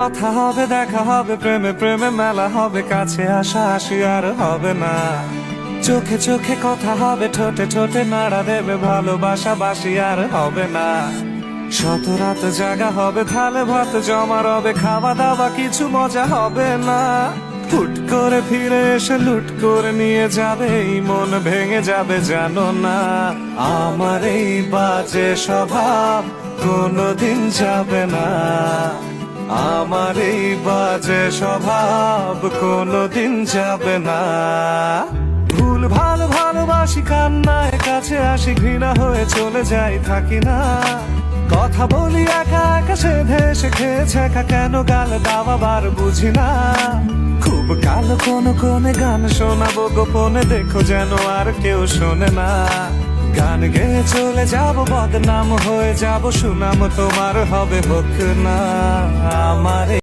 কথা হবে, দেখা হবে, প্রেমে প্রেমে মেলা হবে, কাছে আসা আসি আর হবে না। চোখে চোখে কথা হবে, ঠোঁটে ঠোঁটে নাড়া দেবে, ভালোবাসা বাসি আর হবে না। শত রাত জাগা হবে, থালে ভাত জমা রবে, খাওয়া দাওয়া কিছু মজা হবে না। হুট করে ফিরে এসে লুট করে নিয়ে যাবে, এই মন ভেঙে যাবে জানো না। আমার এই বাজে স্বভাব কোনোদিন যাবে না, আমার এই বাজে স্বভাব কোনোদিন যাবে না। ভুল ভাল ভালোবাসি, কান্নায় কাছে আসি, ঘৃণা হয়ে চলে যাই থাকি না। কথা বলি একা একা, সেধে এসে খেয়েছে একা, কেন গাল দাওয়া বার বুঝি না। খুব কালো কোনে গান শোনাবো গোপনে, দেখো যেন আর কেউ শোনে না। গান গেয়ে চলে যাব, বদনাম হয়ে যাব, সুনাম তোমার হবে হোক না। আমার